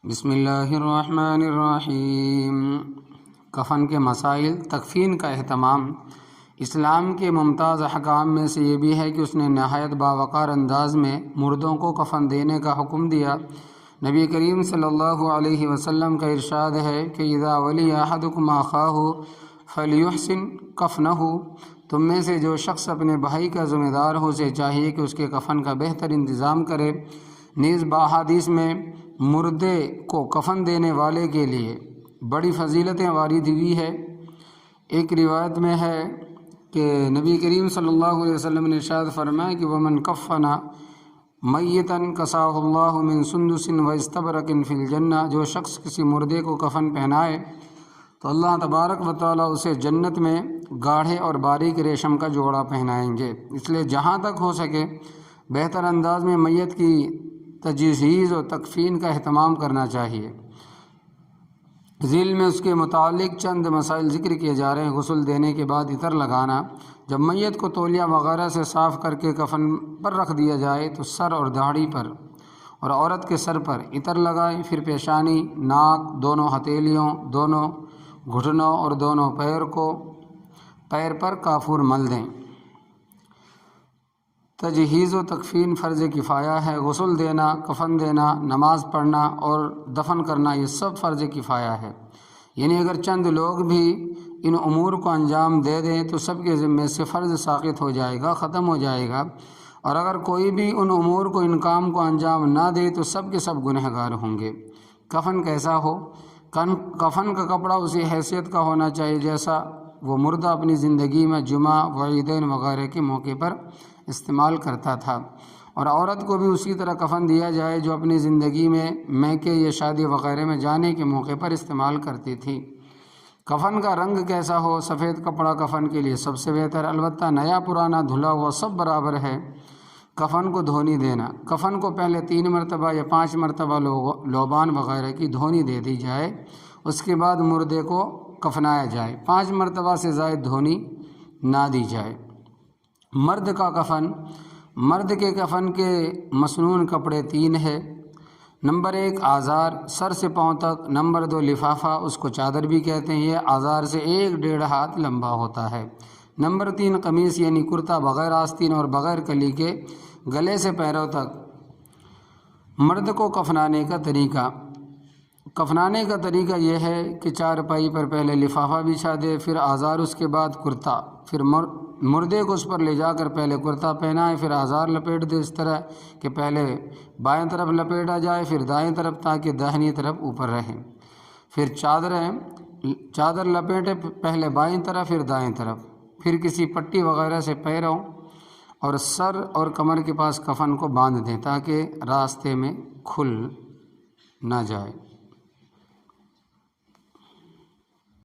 بسم اللہ الرحمن الرحیم۔ کفن کے مسائل۔ تکفین کا اہتمام۔ اسلام کے ممتاز احکام میں سے یہ بھی ہے کہ اس نے نہایت باوقار انداز میں مردوں کو کفن دینے کا حکم دیا۔ نبی کریم صلی اللہ علیہ وسلم کا ارشاد ہے کہ اذا ولی احدکم اخاہ فلیحسن کفنہ، تم میں سے جو شخص اپنے بھائی کا ذمہ دار ہو اسے چاہیے کہ اس کے کفن کا بہتر انتظام کرے۔ نیز باحادیث میں مردے کو کفن دینے والے کے لیے بڑی فضیلتیں وارد ہوئی ہے۔ ایک روایت میں ہے کہ نبی کریم صلی اللہ علیہ وسلم نے ارشاد فرمایا کہ ومن کفن میتا کساہ اللہ من سندس و استبرق فی الجنہ، جو شخص کسی مردے کو کفن پہنائے تو اللہ تبارک و تعالیٰ اسے جنت میں گاڑھے اور باریک ریشم کا جوڑا پہنائیں گے۔ اس لیے جہاں تک ہو سکے بہتر انداز میں میت کی تجہیز و تکفین کا اہتمام کرنا چاہیے۔ ذیل میں اس کے متعلق چند مسائل ذکر کیے جا رہے ہیں۔ غسل دینے کے بعد عطر لگانا۔ جب میت کو تولیہ وغیرہ سے صاف کر کے کفن پر رکھ دیا جائے تو سر اور داڑھی پر اور عورت کے سر پر عطر لگائیں، پھر پیشانی، ناک، دونوں ہتھیلیوں، دونوں گھٹنوں اور دونوں پیر پر کافور مل دیں۔ تجہیز و تکفین فرض کفایہ ہے۔ غسل دینا، کفن دینا، نماز پڑھنا اور دفن کرنا یہ سب فرض کفایہ ہے، یعنی اگر چند لوگ بھی ان امور کو انجام دے دیں تو سب کے ذمے سے فرض ساقط ہو جائے گا، ختم ہو جائے گا، اور اگر کوئی بھی ان امور کو، ان کام کو انجام نہ دے تو سب کے سب گنہگار ہوں گے۔ کفن کیسا ہو؟ کفن کا کپڑا اسی حیثیت کا ہونا چاہیے جیسا وہ مردہ اپنی زندگی میں جمعہ و عیدین وغیرہ کے موقع پر استعمال کرتا تھا، اور عورت کو بھی اسی طرح کفن دیا جائے جو اپنی زندگی میں میکے یا شادی وغیرہ میں جانے کے موقع پر استعمال کرتی تھی۔ کفن کا رنگ کیسا ہو؟ سفید کپڑا کفن کے لیے سب سے بہتر، البتہ نیا پرانا دھلا ہوا سب برابر ہے۔ کفن کو دھونی دینا۔ کفن کو پہلے 3 مرتبہ یا 5 مرتبہ لوبان وغیرہ کی دھونی دے دی جائے، اس کے بعد مردے کو کفنایا جائے۔ 5 مرتبہ سے زائد دھونی نہ دی جائے۔ مرد کا کفن۔ مرد کے کفن کے مسنون کپڑے 3 ہے۔ نمبر 1 آزار، سر سے پاؤں تک۔ نمبر 2 لفافہ، اس کو چادر بھی کہتے ہیں، یہ آزار سے 1.5 ہاتھ لمبا ہوتا ہے۔ نمبر 3 قمیص یعنی کرتا بغیر آستین اور بغیر کلی کے، گلے سے پیروں تک۔ مرد کو کفنانے کا طریقہ۔ کفنانے کا طریقہ یہ ہے کہ چارپائی پر پہلے لفافہ بچھا دے، پھر آزار، اس کے بعد کرتا، پھر مردے کو اس پر لے جا کر پہلے کرتا پہنائے، پھر آزار لپیٹ دے، اس طرح کہ پہلے بائیں طرف لپیٹا جائے پھر دائیں طرف تاکہ داہنی طرف اوپر رہے، پھر چادر لپیٹے پہلے بائیں طرف پھر دائیں طرف، پھر کسی پٹی وغیرہ سے پیروں اور سر اور کمر کے پاس کفن کو باندھ دیں تاکہ راستے میں کھل نہ جائے۔